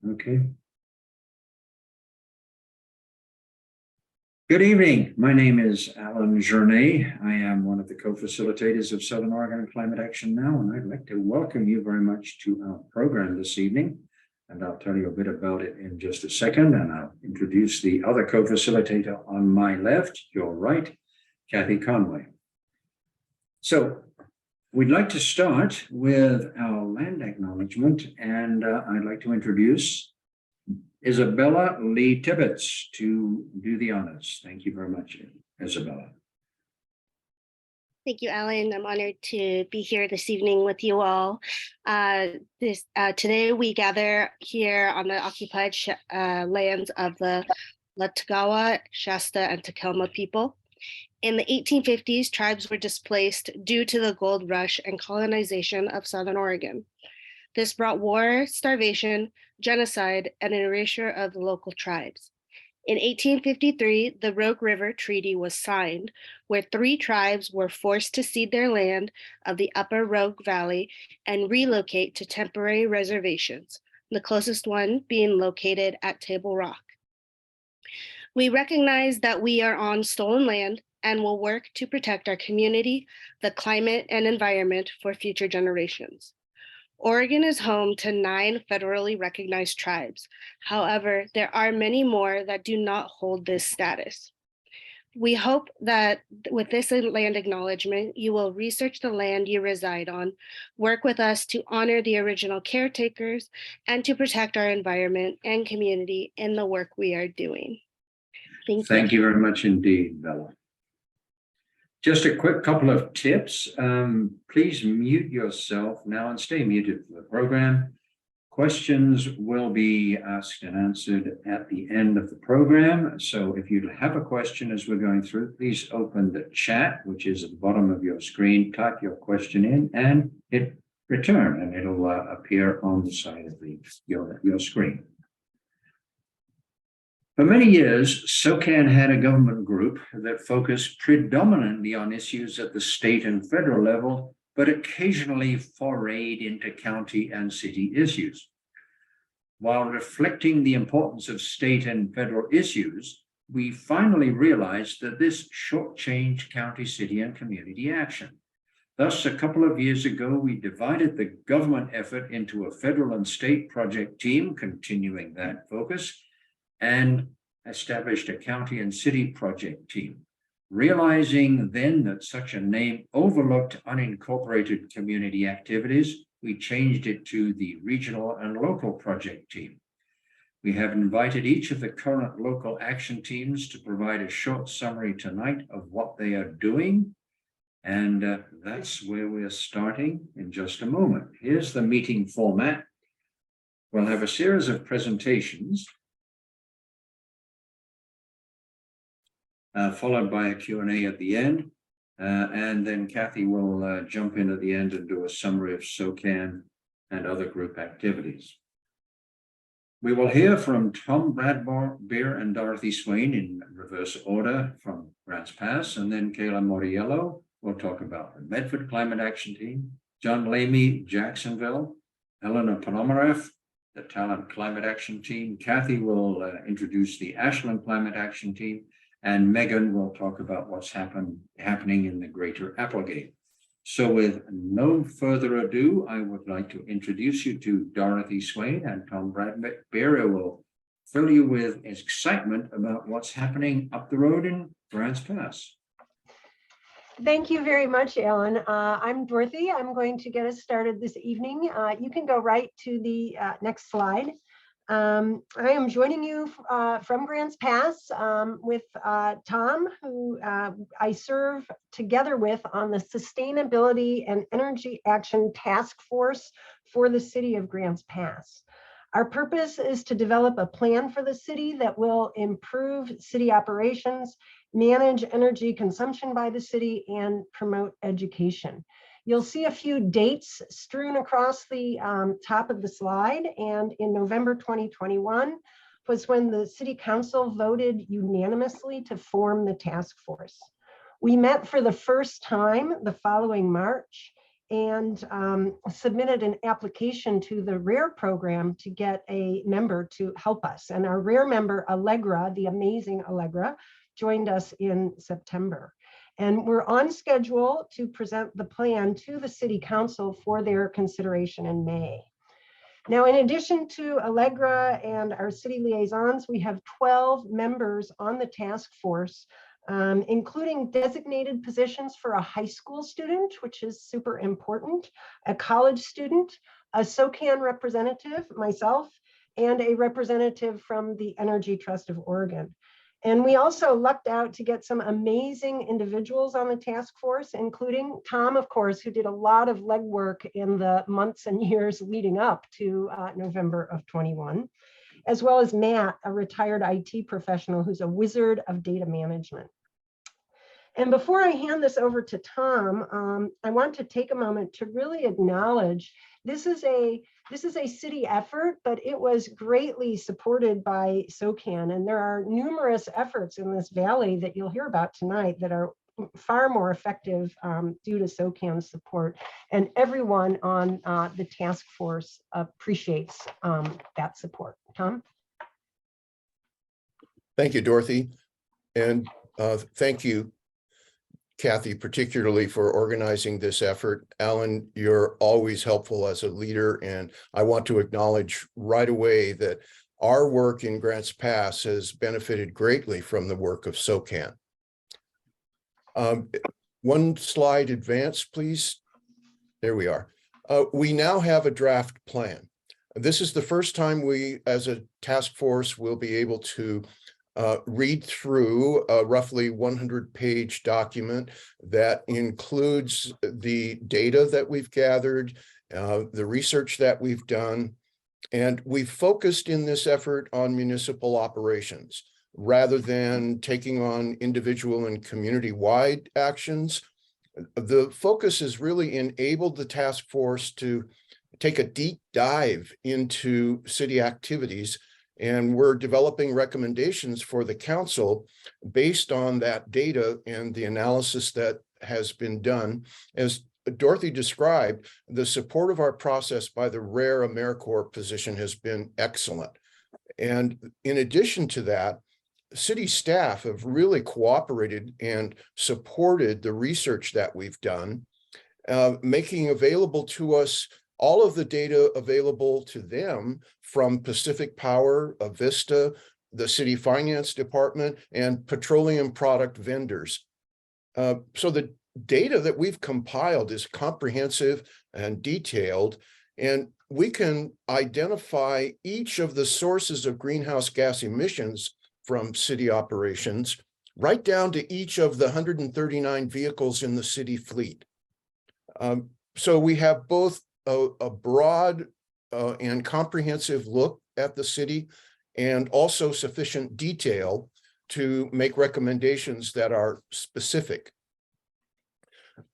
Okay. Good evening. My name is Alan Journay. I am one of the co-facilitators of Southern Oregon Climate Action Now, and I'd like to welcome you very much to our program this evening. And I'll tell you a bit about it in just a second, and I'll introduce the other co-facilitator on my left, your right, Kathy Conway. So we'd like to start with our land acknowledgement, and I'd like to introduce Isabella Lee Tibbetts to do the honors. Thank you very much, Isabella. Thank you, Alan. I'm honored to be here this evening with you all. Today we gather here on the occupied lands of the Latagawa, Shasta, and Takelma people. In the 1850s, tribes were displaced due to the gold rush and colonization of Southern Oregon. This brought war, starvation, genocide, and an erasure of the local tribes. In 1853, the Rogue River Treaty was signed, where 3 tribes were forced to cede their land of the upper Rogue Valley and relocate to temporary reservations, the closest one being located at Table Rock. We recognize that we are on stolen land and will work to protect our community, the climate, and environment for future generations. Oregon is home to 9 federally recognized tribes. However, there are many more that do not hold this status. We hope that with this land acknowledgement, you will research the land you reside on, work with us to honor the original caretakers, and to protect our environment and community in the work we are doing. Thank you very much indeed, Bella. Just a quick couple of tips. Please mute yourself now and stay muted for the program. Questions will be asked and answered at the end of the program. So if you have a question as we're going through, please open the chat, which is at the bottom of your screen, type your question in and hit return, and it'll appear on the side of your screen. For many years, SOCAN had a government group that focused predominantly on issues at the state and federal level, but occasionally forayed into county and city issues. While reflecting the importance of state and federal issues, we finally realized that this shortchanged county, city, and community action. Thus, a couple of years ago, we divided the government effort into a federal and state project team, continuing that focus, and established a county and city project team. Realizing then that such a name overlooked unincorporated community activities, we changed it to the regional and local project team. We have invited each of the current local action teams to provide a short summary tonight of what they are doing. And that's where we're starting in just a moment. Here's the meeting format. We'll have a series of presentations followed by a Q&A at the end. And then Kathy will jump in at the end and do a summary of SOCAN and other group activities. We will hear from Tom Bradbeer and Dorothy Swain in reverse order from Grants Pass, and then Kayla Moriello will talk about the Medford Climate Action Team, John Lamy, Jacksonville, Eleanor Ponomareff, the Talent Climate Action Team. Kathy will introduce the Ashland Climate Action Team, and Megan will talk about what's happening in the greater Applegate. So with no further ado, I would like to introduce you to Dorothy Swain, and Tom Bradbeer will fill you with excitement about what's happening up the road in Grants Pass. Thank you very much, Alan. I'm Dorothy. I'm going to get us started this evening. You can go right to the next slide. I am joining you from Grants Pass with Tom, who I serve together with on the Sustainability and Energy Action Task Force for the City of Grants Pass. Our purpose is to develop a plan for the city that will improve city operations, manage energy consumption by the city, and promote education. You'll see a few dates strewn across the top of the slide, and in November 2021 was when the City Council voted unanimously to form the task force. We met for the first time the following March, and submitted an application to the RARE program to get a member to help us. And our RARE member, Allegra, the amazing Allegra, joined us in September. And we're on schedule to present the plan to the City Council for their consideration in May. Now, in addition to Allegra and our city liaisons, we have 12 members on the task force, including designated positions for a high school student, which is super important, a college student, a SOCAN representative, myself, and a representative from the Energy Trust of Oregon. And we also lucked out to get some amazing individuals on the task force, including Tom, of course, who did a lot of legwork in the months and years leading up to November of 21, as well as Matt, a retired IT professional who's a wizard of data management. And before I hand this over to Tom, I want to take a moment to really acknowledge this is a city effort, but it was greatly supported by SOCAN. And there are numerous efforts in this valley that you'll hear about tonight that are far more effective due to SOCAN's support. And everyone on the task force appreciates that support. Tom? Thank you, Dorothy. And thank you, Kathy, particularly for organizing this effort. Alan, you're always helpful as a leader, and I want to acknowledge right away that our work in Grants Pass has benefited greatly from the work of SOCAN. One slide advance, please. There we are. We now have a draft plan. This is the first time we, as a task force, will be able to read through a roughly 100-page document that includes the data that we've gathered, the research that we've done, and we've focused in this effort on municipal operations rather than taking on individual and community-wide actions. The focus has really enabled the task force to take a deep dive into city activities, and we're developing recommendations for the council based on that data and the analysis that has been done. As Dorothy described, the support of our process by the RARE AmeriCorps position has been excellent. And in addition to that, city staff have really cooperated and supported the research that we've done, making available to us all of the data available to them from Pacific Power, Avista, the City Finance Department, and petroleum product vendors. So the data that we've compiled is comprehensive and detailed, and we can identify each of the sources of greenhouse gas emissions from city operations, right down to each of the 139 vehicles in the city fleet. So we have both a broad and comprehensive look at the city and also sufficient detail to make recommendations that are specific.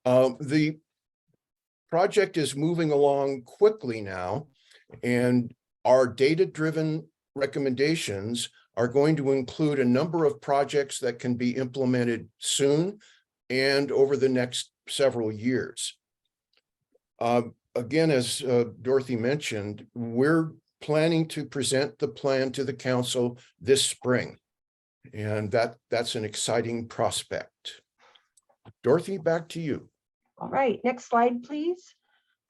The project is moving along quickly now, and our data-driven recommendations are going to include a number of projects that can be implemented soon and over the next several years. Again, as Dorothy mentioned, we're planning to present the plan to the council this spring, and that's an exciting prospect. Dorothy, back to you. All right, next slide, please.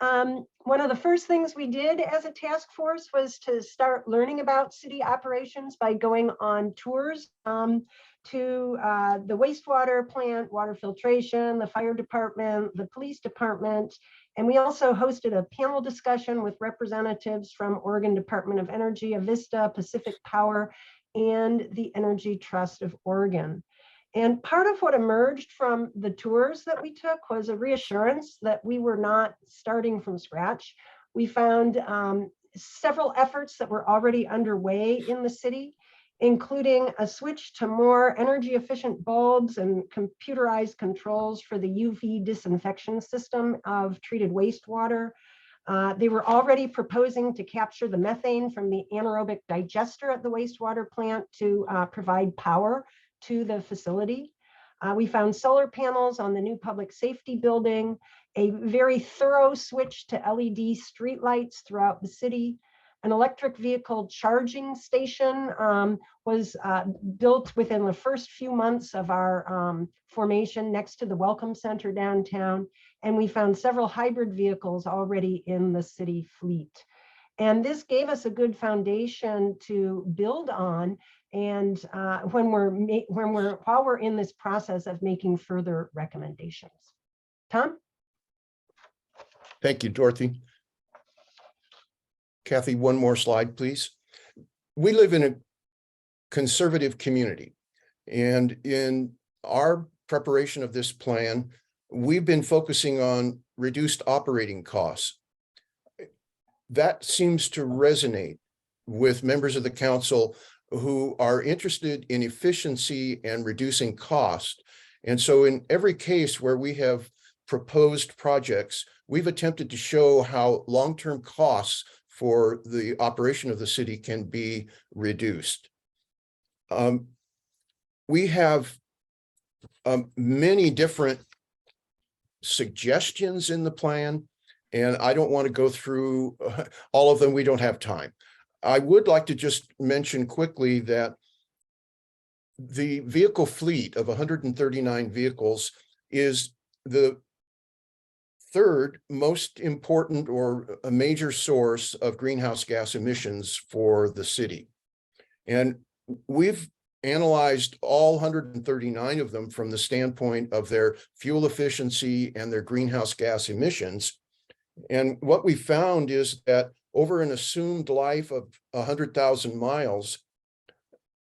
One of the first things we did as a task force was to start learning about city operations by going on tours to the wastewater plant, water filtration, the fire department, the police department. And we also hosted a panel discussion with representatives from Oregon Department of Energy, Avista, Pacific Power, and the Energy Trust of Oregon. And part of what emerged from the tours that we took was a reassurance that we were not starting from scratch. We found several efforts that were already underway in the city, including a switch to more energy efficient bulbs and computerized controls for the UV disinfection system of treated wastewater. They were already proposing to capture the methane from the anaerobic digester at the wastewater plant to provide power to the facility. We found solar panels on the new public safety building a very thorough switch to LED streetlights throughout the city. An electric vehicle charging station was built within the first few months of our formation next to the Welcome Center downtown. And we found several hybrid vehicles already in the city fleet. And this gave us a good foundation to build on. And while we're in this process of making further recommendations. Tom? Thank you, Dorothy. Kathy, one more slide, please. We live in a conservative community, and in our preparation of this plan, we've been focusing on reduced operating costs. That seems to resonate with members of the council who are interested in efficiency and reducing cost. And so in every case where we have proposed projects, we've attempted to show how long-term costs for the operation of the city can be reduced. We have many different suggestions in the plan, and I don't want to go through all of them. We don't have time. I would like to just mention quickly that the vehicle fleet of 139 vehicles is the third most important or a major source of greenhouse gas emissions for the city. And we've analyzed all 139 of them from the standpoint of their fuel efficiency and their greenhouse gas emissions. And what we found is that over an assumed life of 100,000 miles,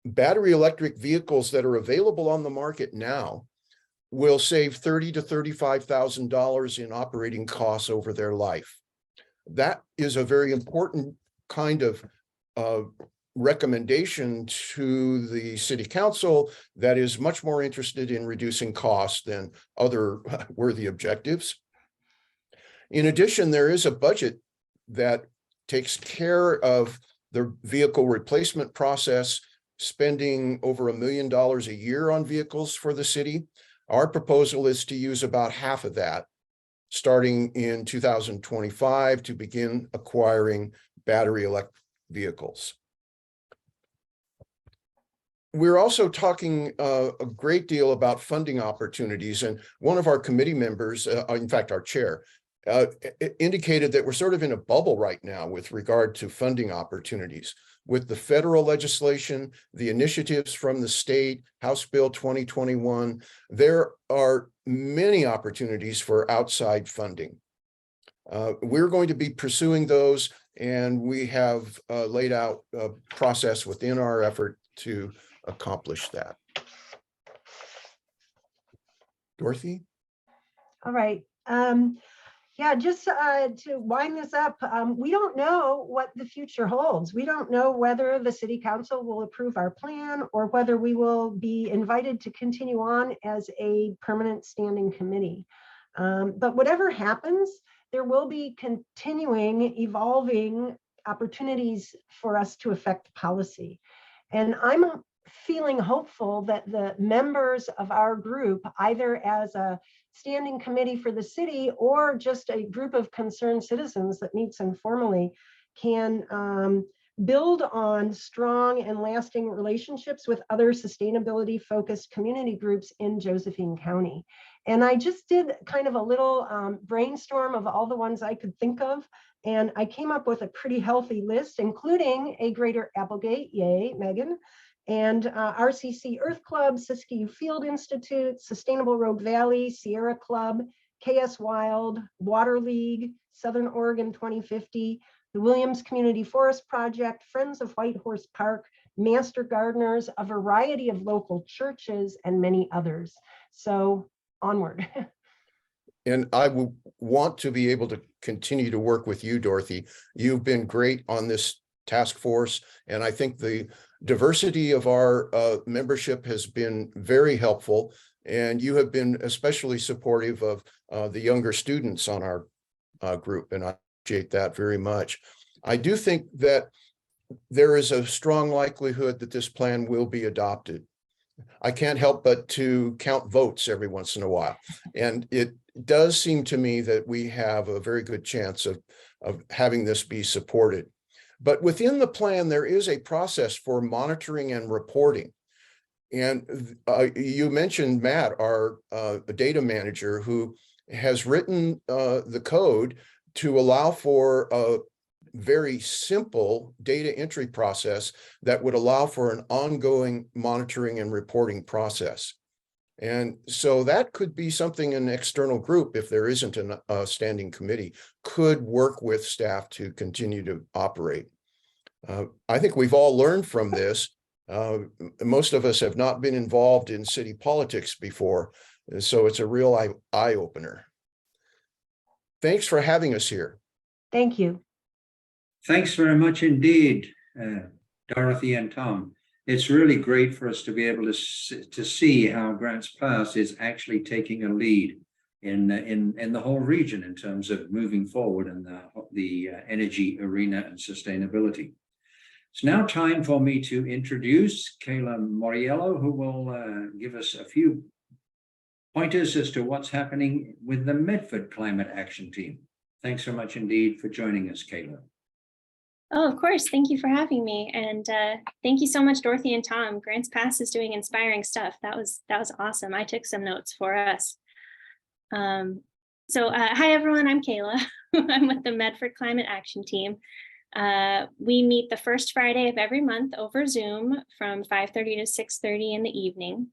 battery electric vehicles that are available on the market now will save $30,000 to $35,000 in operating costs over their life. That is a very important kind of recommendation to the city council that is much more interested in reducing costs than other worthy objectives. In addition, there is a budget that takes care of the vehicle replacement process, spending over $1 million a year on vehicles for the city. Our proposal is to use about half of that, starting in 2025, to begin acquiring battery electric vehicles. We're also talking a great deal about funding opportunities, and one of our committee members, in fact, our chair, indicated that we're sort of in a bubble right now with regard to funding opportunities. With the federal legislation, the initiatives from the state, House Bill 2021, there are many opportunities for outside funding. We're going to be pursuing those, and we have laid out a process within our effort to accomplish that. Dorothy? All right. Yeah, just to wind this up, we don't know what the future holds. We don't know whether the city council will approve our plan or whether we will be invited to continue on as a permanent standing committee. But whatever happens, there will be continuing, evolving opportunities for us to affect policy. And I'm feeling hopeful that the members of our group, either as a standing committee for the city or just a group of concerned citizens that meets informally, can build on strong and lasting relationships with other sustainability focused community groups in Josephine County. And I just did kind of a little brainstorm of all the ones I could think of, and I came up with a pretty healthy list, including a Greater Applegate, yay, Megan, and RCC Earth Club, Siskiyou Field Institute, Sustainable Rogue Valley, Sierra Club, KS Wild, Water League, Southern Oregon 2050, the Williams Community Forest Project, Friends of Whitehorse Park, Master Gardeners, a variety of local churches, and many others. So onward. And I will want to be able to continue to work with you, Dorothy. You've been great on this task force, and I think the diversity of our membership has been very helpful, and you have been especially supportive of the younger students on our group, and I appreciate that very much. I do think that there is a strong likelihood that this plan will be adopted. I can't help but to count votes every once in a while, and does seem to me that we have a very good chance of having this be supported. But within the plan, there is a process for monitoring and reporting. And you mentioned Matt, our data manager, who has written the code to allow for a very simple data entry process that would allow for an ongoing monitoring and reporting process. And so that could be something an external group, if there isn't a standing committee, could work with staff to continue to operate. I think we've all learned from this. Most of us have not been involved in city politics before, so it's a real eye opener. Thanks for having us here. Thank you. Thanks very much indeed, Dorothy and Tom. It's really great for us to be able to see how Grants Pass is actually taking a lead in the whole region in terms of moving forward in the energy arena and sustainability. It's now time for me to introduce Kayla Moriello, who will give us a few pointers as to what's happening with the Medford Climate Action Team. Thanks so much indeed for joining us, Kayla. Oh, of course. Thank you for having me. And thank you so much, Dorothy and Tom. Grants Pass is doing inspiring stuff. That was awesome. I took some notes for us. Hi, everyone. I'm Kayla. I'm with the Medford Climate Action Team. We meet the first Friday of every month over Zoom from 5:30 to 6:30 in the evening.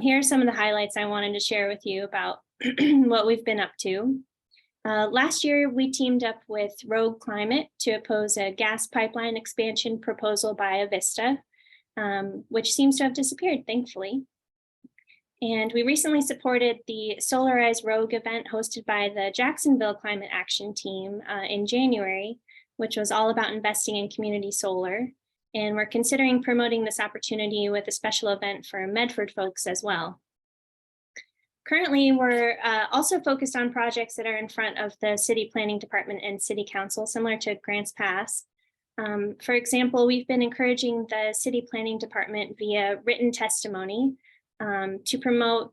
Here are some of the highlights I wanted to share with you about what we've been up to. Last year, we teamed up with Rogue Climate to oppose a gas pipeline expansion proposal by Avista, which seems to have disappeared, thankfully. And we recently supported the Solarize Rogue event hosted by the Jacksonville Climate Action Team in January, which was all about investing in community solar. And we're considering promoting this opportunity with a special event for Medford folks as well. Currently, we're also focused on projects that are in front of the City Planning Department and City Council, similar to Grants Pass. For example, we've been encouraging the City Planning Department via written testimony to promote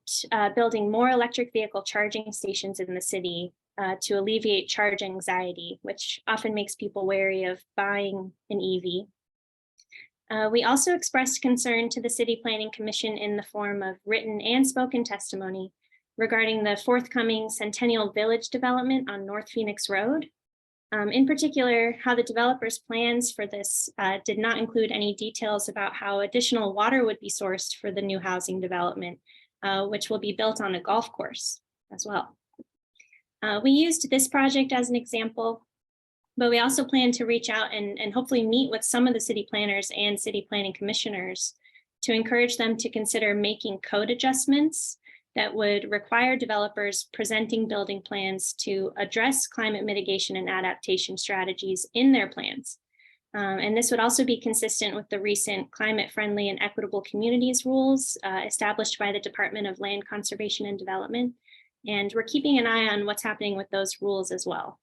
building more electric vehicle charging stations in the city to alleviate charge anxiety, which often makes people wary of buying an EV. We also expressed concern to the City Planning Commission in the form of written and spoken testimony regarding the forthcoming Centennial Village development on North Phoenix Road. In particular, how the developer's plans for this did not include any details about how additional water would be sourced for the new housing development, which will be built on a golf course as well. We used this project as an example, but we also plan to reach out and hopefully meet with some of the city planners and city planning commissioners to encourage them to consider making code adjustments that would require developers presenting building plans to address climate mitigation and adaptation strategies in their plans. And this would also be consistent with the recent climate-friendly and equitable communities rules established by the Department of Land Conservation and Development. And we're keeping an eye on what's happening with those rules as well.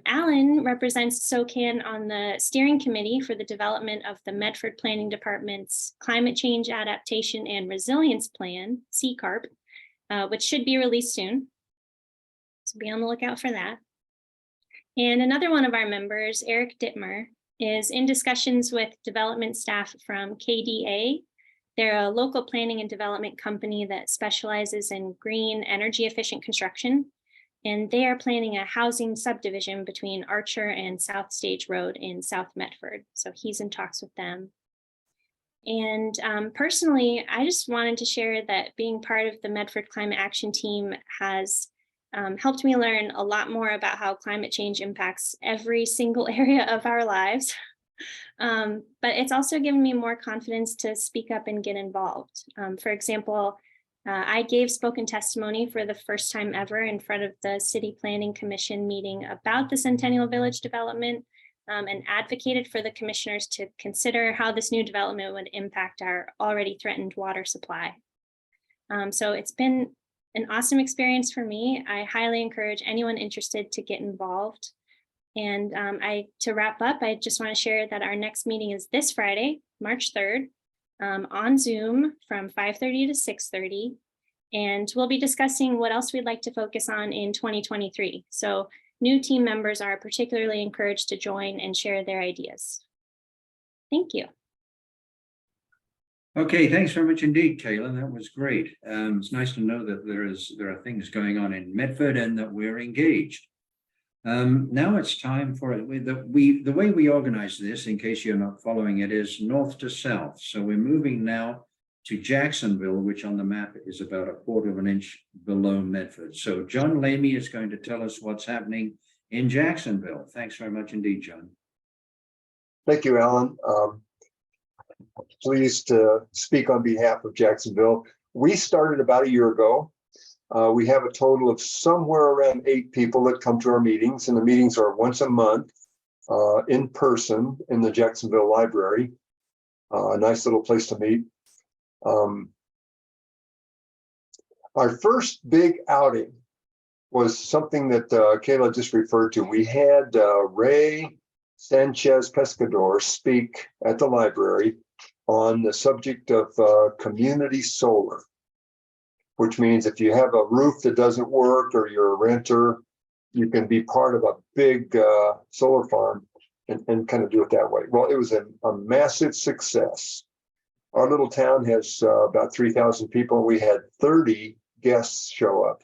Alan represents SOCAN on the steering committee for the development of the Medford Planning Department's Climate Change Adaptation and Resilience Plan, CCARP, which should be released soon. So be on the lookout for that. And another one of our members, Eric Dittmer, is in discussions with development staff from KDA. They're a local planning and development company that specializes in green, energy efficient construction. And they are planning a housing subdivision between Archer and South Stage Road in South Medford. So he's in talks with them. And personally, I just wanted to share that being part of the Medford Climate Action Team has helped me learn a lot more about how climate change impacts every single area of our lives. But it's also given me more confidence to speak up and get involved. For example, I gave spoken testimony for the first time ever in front of the City Planning Commission meeting about the Centennial Village development and advocated for the commissioners to consider how this new development would impact our already threatened water supply. So it's been an awesome experience for me. I highly encourage anyone interested to get involved. And to wrap up, I just want to share that our next meeting is this Friday, March 3rd. On Zoom from 5:30 to 6:30. And we'll be discussing what else we'd like to focus on in 2023. So new team members are particularly encouraged to join and share their ideas. Thank you. Okay, thanks very much indeed, Kayla. That was great. It's nice to know that there are things going on in Medford and that we're engaged. Now it's time for it. The way we organize this, in case you're not following it, is north to south. So we're moving now to Jacksonville, which on the map is about 1/4 of an inch below Medford. So John Lamy is going to tell us what's happening in Jacksonville. Thanks very much indeed, John. Thank you, Alan. Pleased to speak on behalf of Jacksonville. We started about a year ago. We have a total of somewhere around 8 people that come to our meetings, and the meetings are once a month in person in the Jacksonville Library. A nice little place to meet. Our first big outing was something that Kayla just referred to. We had Ray Sanchez Pescador speak at the library on the subject of community solar, which means if you have a roof that doesn't work or you're a renter, you can be part of a big solar farm and kind of do it that way. Well, it was a massive success. Our little town has about 3,000 people. We had 30 guests show up.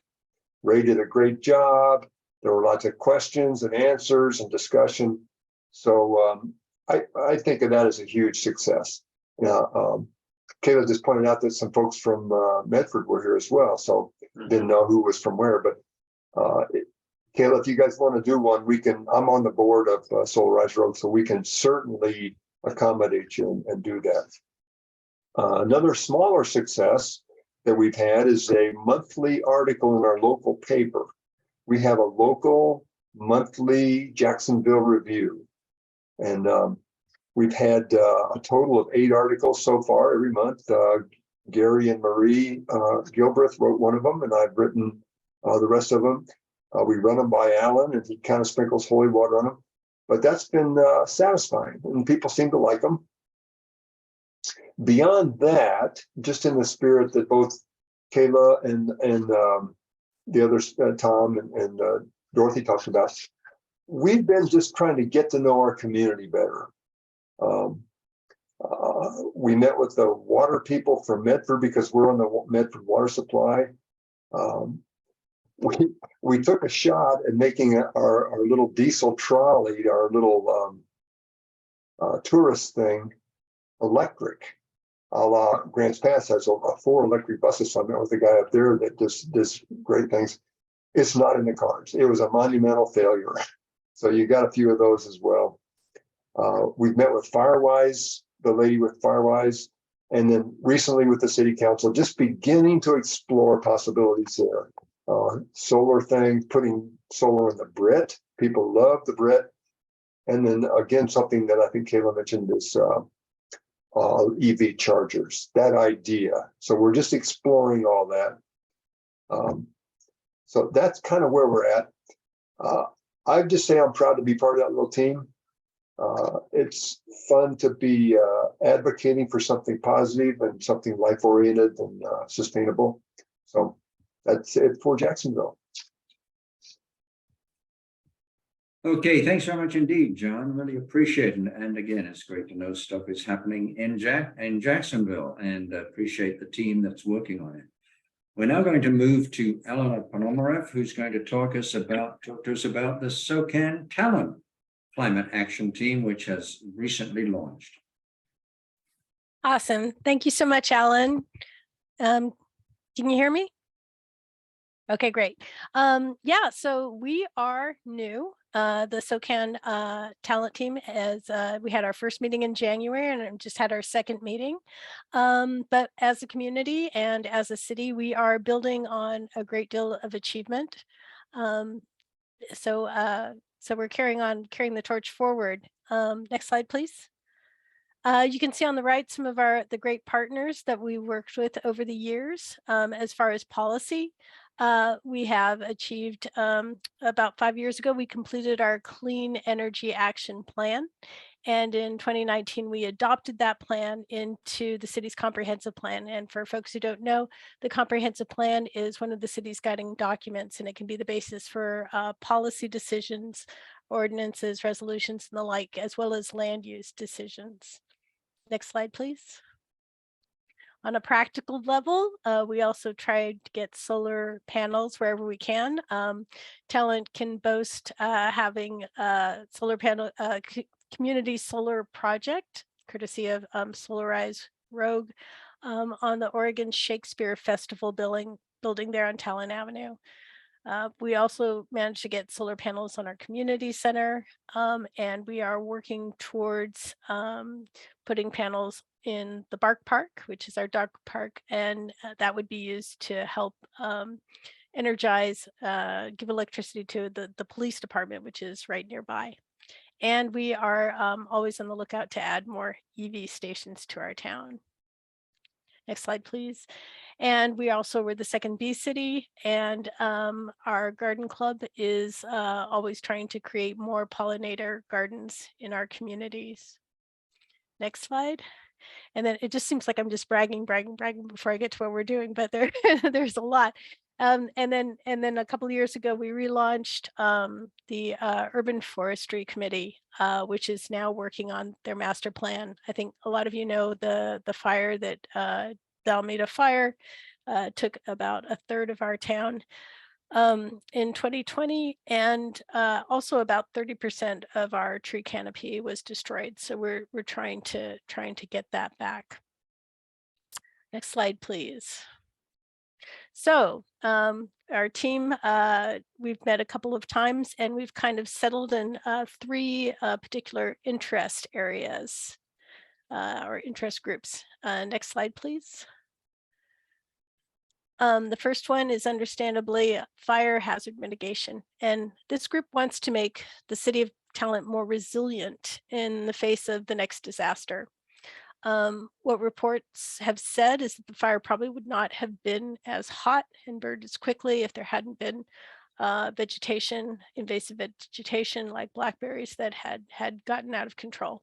Ray did a great job. There were lots of questions and answers and discussion. So I think of that as a huge success. Now, Kayla just pointed out that some folks from Medford were here as well, so didn't know who was from where. But Kayla, if you guys want to do one, I'm on the board of Solarize Road, so we can certainly accommodate you and do that. Another smaller success that we've had is a monthly article in our local paper. We have a local monthly Jacksonville Review, and we've had a total of 8 articles so far every month. Gary and Marie Gilbreth wrote one of them, and I've written the rest of them. We run them by Alan, and he kind of sprinkles holy water on them. But that's been satisfying, and people seem to like them. Beyond that, just in the spirit that both Kayla and the others, Tom and Dorothy talked about, we've been just trying to get to know our community better. We met with the water people from Medford because we're on the Medford water supply. We took a shot at making our little diesel trolley, our little tourist thing, electric. A la Grants Pass has 4 electric buses. So I met with a guy up there that does great things. It's not in the cards. It was a monumental failure. So you got a few of those as well. We've met with Firewise, the lady with Firewise, and then recently with the city council, just beginning to explore possibilities there. Solar thing, putting solar in the Brit. People love the Brit. And then again, something that I think Kayla mentioned is EV chargers, that idea. So we're just exploring all that. So that's kind of where we're at. I just say I'm proud to be part of that little team. It's fun to be advocating for something positive and something life-oriented and sustainable. So that's it for Jacksonville. Okay, thanks very much indeed, John. Really appreciate it. And again, it's great to know stuff is happening in Jacksonville, and appreciate the team that's working on it. We're now going to move to Eleanor Ponomarev, who's going to talk to us about the SOCAN Climate Action Team, which has recently launched. Awesome. Thank you so much, Alan. Can you hear me? Okay, great. Yeah, so we are new. The SOCAN talent team, as we had our first meeting in January and just had our second meeting. But as a community and as a city, we are building on a great deal of achievement. So we're carrying the torch forward. Next slide, please. You can see on the right some of the great partners that we worked with over the years. As far as policy, we have achieved about 5 years ago, we completed our Clean Energy Action Plan. And in 2019, we adopted that plan into the city's comprehensive plan. And for folks who don't know, the comprehensive plan is one of the city's guiding documents, and it can be the basis for policy decisions, ordinances, resolutions, and the like, as well as land use decisions. Next slide, please. On a practical level, we also tried to get solar panels wherever we can. Talent can boast having a solar panel, community solar project, courtesy of Solarize Rogue, on the Oregon Shakespeare Festival building there on Talon Avenue. We also managed to get solar panels on our community center, and we are working towards putting panels in the Bark Park, which is our dog park, and that would be used to help energize, give electricity to the police department, which is right nearby. And we are always on the lookout to add more EV stations to our town. Next slide, please. And we also were the second bee city, and our garden club is always trying to create more pollinator gardens in our communities. Next slide. And then it just seems like I'm just bragging before I get to what we're doing, but there's a lot. And then a couple of years ago, we relaunched the Urban Forestry Committee, which is now working on their master plan. I think a lot of you know the fire that the Alameda fire took about 1/3 of our town in 2020, and also about 30% of our tree canopy was destroyed. So we're trying to get that back. Next slide, please. So our team, we've met a couple of times, and we've kind of settled in 3 particular interest areas or interest groups. Next slide, please. The first one is understandably fire hazard mitigation. And this group wants to make the city of Talent more resilient in the face of the next disaster. What reports have said is that the fire probably would not have been as hot and burned as quickly if there hadn't been invasive vegetation like blackberries that had gotten out of control.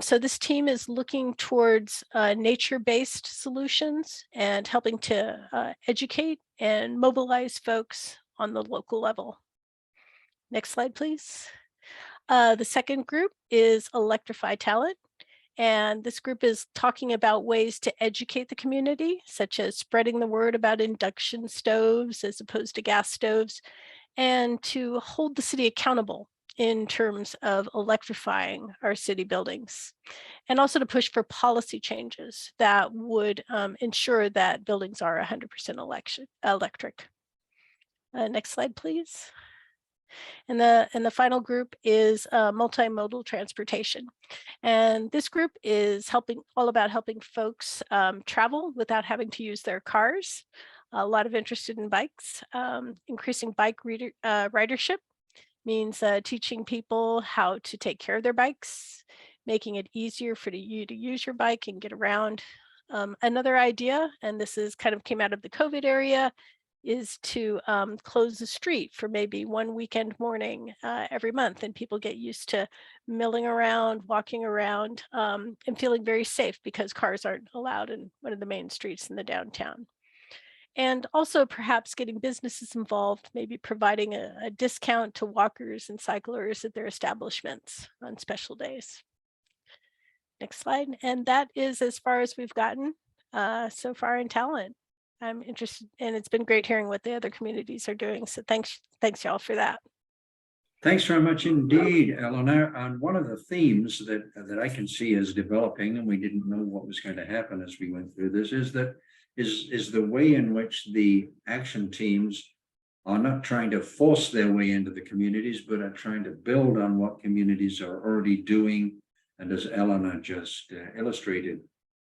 So this team is looking towards nature-based solutions and helping to educate and mobilize folks on the local level. Next slide, please. The second group is Electrify Talent. And this group is talking about ways to educate the community, such as spreading the word about induction stoves as opposed to gas stoves, and to hold the city accountable in terms of electrifying our city buildings, and also to push for policy changes that would ensure that buildings are 100% electric. Next slide, please. And the final group is multimodal transportation. And this group is all about helping folks travel without having to use their cars. A lot of interest in bikes. Increasing bike ridership means teaching people how to take care of their bikes, making it easier for you to use your bike and get around. Another idea, and this is kind of came out of the COVID area, is to close the street for maybe one weekend morning every month, and people get used to milling around, walking around, and feeling very safe because cars aren't allowed in one of the main streets in the downtown. And also perhaps getting businesses involved, maybe providing a discount to walkers and cyclers at their establishments on special days. Next slide. And that is as far as we've gotten so far in Talent. I'm interested, and it's been great hearing what the other communities are doing. So thanks y'all for that. Thanks very much indeed, Eleanor. And one of the themes that I can see as developing, and we didn't know what was going to happen as we went through this, is the way in which the action teams are not trying to force their way into the communities, but are trying to build on what communities are already doing. And as Eleanor just illustrated,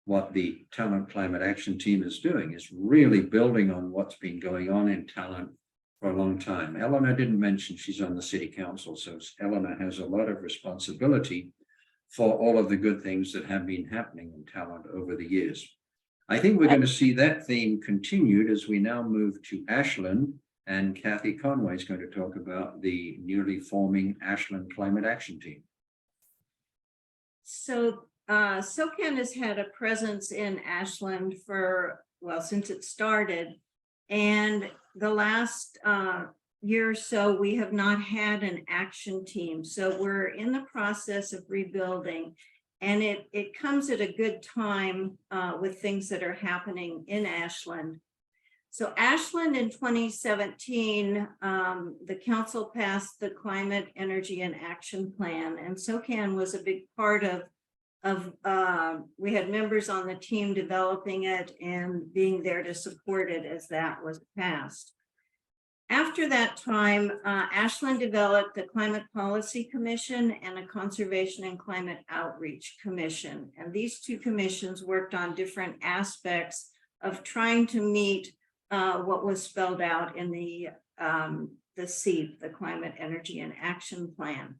what the Talent Climate Action Team is doing is really building on what's been going on in Talent for a long time. Eleanor didn't mention she's on the city council, so Eleanor has a lot of responsibility for all of the good things that have been happening in Talent over the years. I think we're going to see that theme continued as we now move to Ashland, and Kathy Conway is going to talk about the newly forming Ashland Climate Action Team. So SOCAN has had a presence in Ashland for, well, since it started. And the last year or so, we have not had an action team. So we're in the process of rebuilding. And it comes at a good time with things that are happening in Ashland. So Ashland in 2017, the council passed the Climate, Energy, and Action Plan, and SOCAN was a big part of we had members on the team developing it and being there to support it as that was passed. After that time, Ashland developed the Climate Policy Commission and a Conservation and Climate Outreach Commission. And these two commissions worked on different aspects of trying to meet what was spelled out in the CEAP, the Climate, Energy, and Action Plan.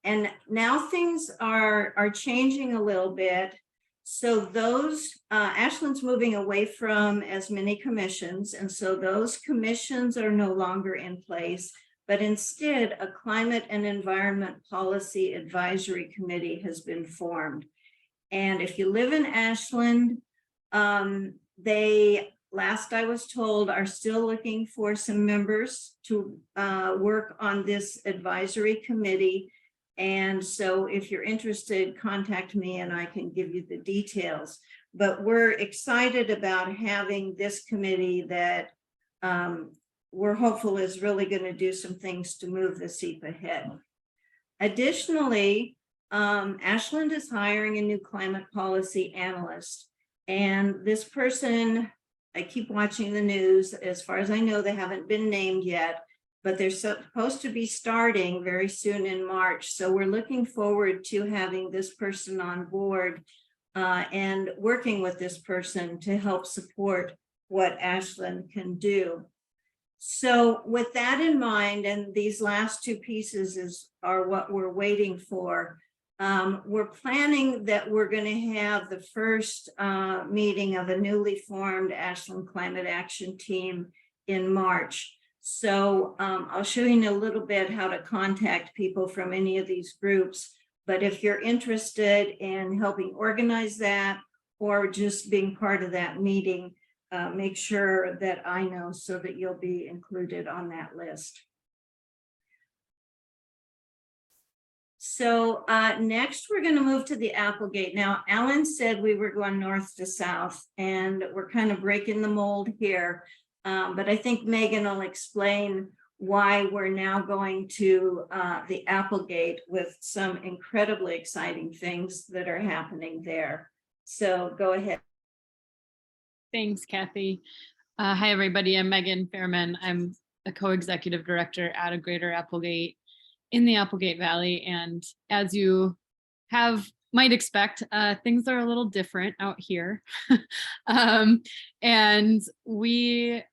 And now things are changing a little bit. So those, Ashland's moving away from as many commissions. And so those commissions are no longer in place, but instead a Climate and Environment Policy Advisory Committee has been formed. And if you live in Ashland, they, last I was told, are still looking for some members to work on this advisory committee. And so if you're interested, contact me and I can give you the details. But we're excited about having this committee that we're hopeful is really going to do some things to move the CEAP ahead. Additionally, Ashland is hiring a new climate policy analyst. And this person, I keep watching the news. As far as I know, they haven't been named yet, but they're supposed to be starting very soon in March. So we're looking forward to having this person on board and working with this person to help support what Ashland can do. So with that in mind, and these last two pieces are what we're waiting for, we're planning that we're going to have the first meeting of a newly formed Ashland Climate Action Team in March. So I'll show you in a little bit how to contact people from any of these groups. But if you're interested in helping organize that or just being part of that meeting, make sure that I know so that you'll be included on that list. So next we're going to move to the Applegate. Now, Alan said we were going north to south, and we're kind of breaking the mold here. But I think Megan will explain why we're now going to the Applegate with some incredibly exciting things that are happening there. So go ahead. Thanks, Kathy. Hi, everybody. I'm Megan Fairman. I'm a co-executive director at a Greater Applegate in the Applegate Valley. And as you might expect, things are a little different out here. And we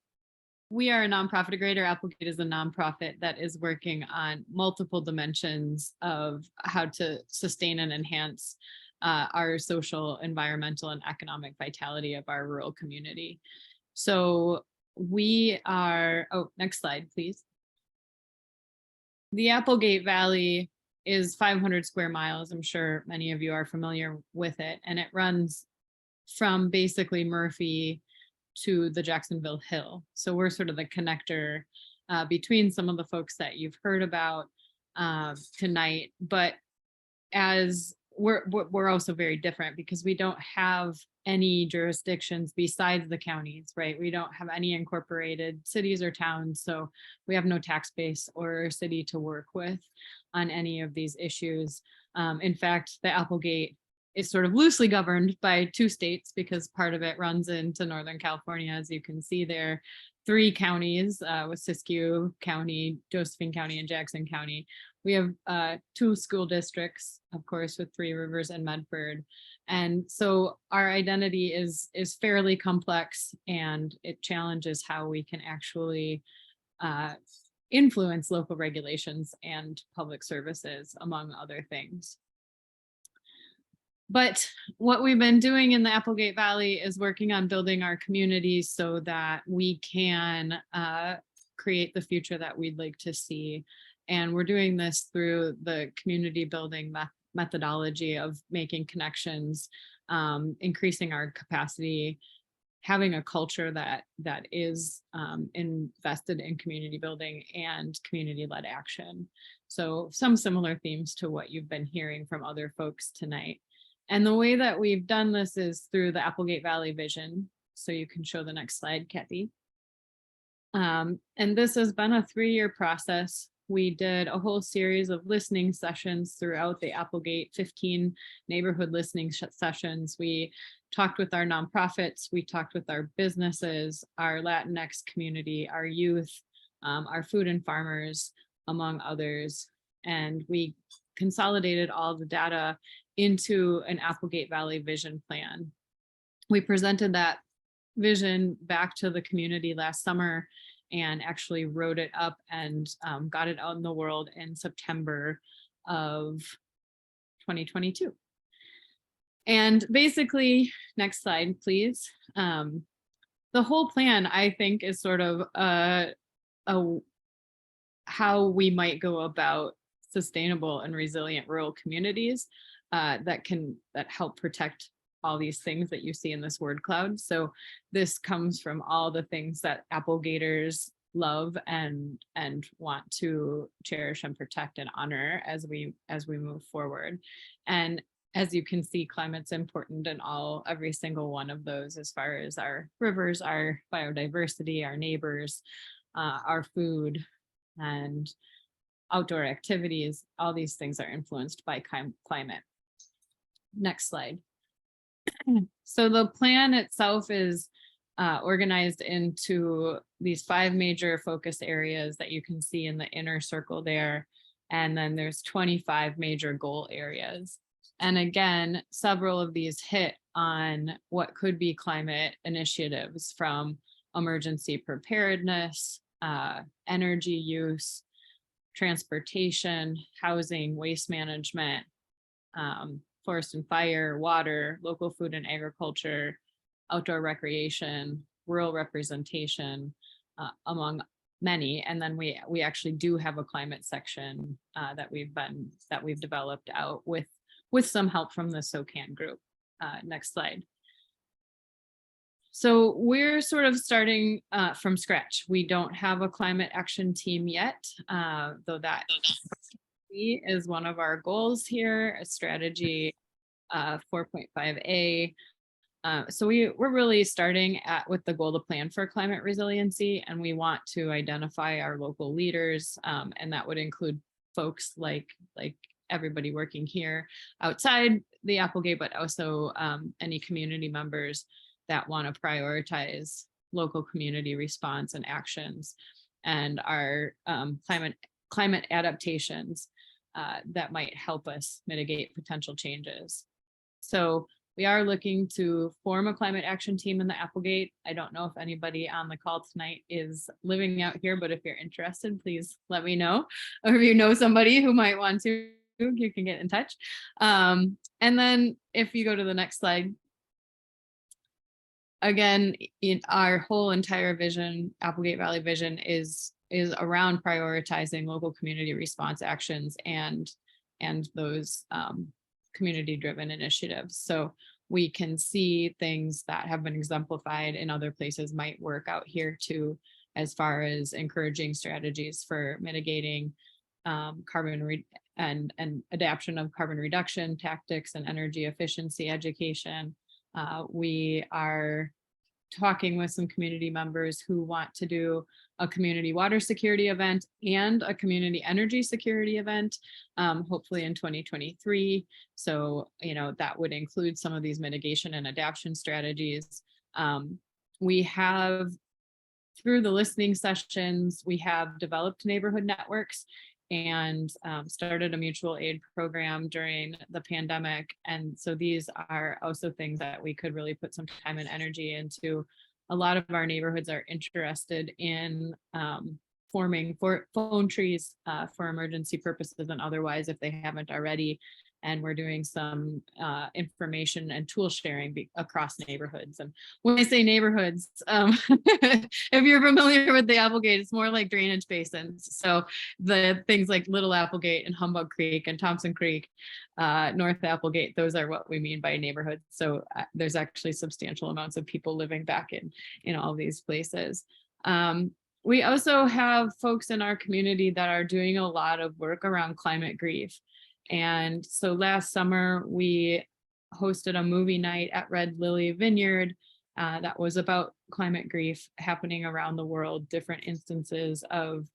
are a nonprofit. A Greater Applegate is a nonprofit that is working on multiple dimensions of how to sustain and enhance our social, environmental, and economic vitality of our rural community. So we are, oh, next slide, please. The Applegate Valley is 500 square miles. I'm sure many of you are familiar with it. And it runs from basically Murphy to the Jacksonville Hill. So we're sort of the connector between some of the folks that you've heard about tonight. But as we're also very different because we don't have any jurisdictions besides the counties, right? We don't have any incorporated cities or towns. So we have no tax base or city to work with on any of these issues. In fact, the Applegate is sort of loosely governed by two states because part of it runs into Northern California, as you can see there. 3 counties with Siskiyou County, Josephine County, and Jackson County. We have 2 school districts, of course, with 3 Rivers and Medford. And so our identity is fairly complex, and it challenges how we can actually influence local regulations and public services, among other things. But what we've been doing in the Applegate Valley is working on building our communities so that we can create the future that we'd like to see. And we're doing this through the community building methodology of making connections, increasing our capacity, having a culture that is invested in community building and community-led action. So some similar themes to what you've been hearing from other folks tonight. And the way that we've done this is through the Applegate Valley vision. So you can show the next slide, Kathy. And this has been a 3-year process. We did a whole series of listening sessions throughout the Applegate, 15 neighborhood listening sessions. We talked with our nonprofits, we talked with our businesses, our Latinx community, our youth, our food and farmers, among others. And we consolidated all the data into an Applegate Valley vision plan. We presented that vision back to the community last summer and actually wrote it up and got it out in the world in September of 2022. And basically, next slide, please. The whole plan, I think, is sort of how we might go about sustainable and resilient rural communities that help protect all these things that you see in this word cloud. So this comes from all the things that Applegaters love and want to cherish and protect and honor as we move forward. And as you can see, climate's important in every single one of those, as far as our rivers, our biodiversity, our neighbors, our food, and outdoor activities. All these things are influenced by climate. Next slide. So the plan itself is organized into these 5 major focus areas that you can see in the inner circle there. And then there's 25 major goal areas. And again, several of these hit on what could be climate initiatives, from emergency preparedness, energy use, transportation, housing, waste management, forest and fire, water, local food and agriculture, outdoor recreation, rural representation, among many. And then we actually do have a climate section that we've developed out with some help from the SOCAN group. Next slide. So we're sort of starting from scratch. We don't have a climate action team yet, though that is one of our goals here, a strategy 4.5A. So we're really starting with the goal to plan for climate resiliency, and we want to identify our local leaders, and that would include folks like everybody working here outside the Applegate, but also any community members that want to prioritize local community response and actions, and our climate adaptations that might help us mitigate potential changes. So we are looking to form a climate action team in the Applegate. I don't know if anybody on the call tonight is living out here, but if you're interested, please let me know. Or if you know somebody who might want to, you can get in touch. And then if you go to the next slide, again, in our whole entire vision, Applegate Valley vision is around prioritizing local community response actions and those community-driven initiatives. So we can see things that have been exemplified in other places might work out here too, as far as encouraging strategies for mitigating carbon and adaptation of carbon reduction tactics and energy efficiency education. We are talking with some community members who want to do a community water security event and a community energy security event, hopefully in 2023. So, that would include some of these mitigation and adaptation strategies. We have, through the listening sessions, we have developed neighborhood networks and started a mutual aid program during the pandemic. And so these are also things that we could really put some time and energy into. A lot of our neighborhoods are interested in forming phone trees for emergency purposes and otherwise, if they haven't already. and we're doing some information and tool sharing across neighborhoods. And when I say neighborhoods, if you're familiar with the Applegate, it's more like drainage basins. So the things like Little Applegate and Humbug Creek and Thompson Creek, North Applegate, those are what we mean by neighborhoods. So there's actually substantial amounts of people living back in all these places. We also have folks in our community that are doing a lot of work around climate grief. And so last summer, we hosted a movie night at Red Lily Vineyard that was about climate grief happening around the world, different instances of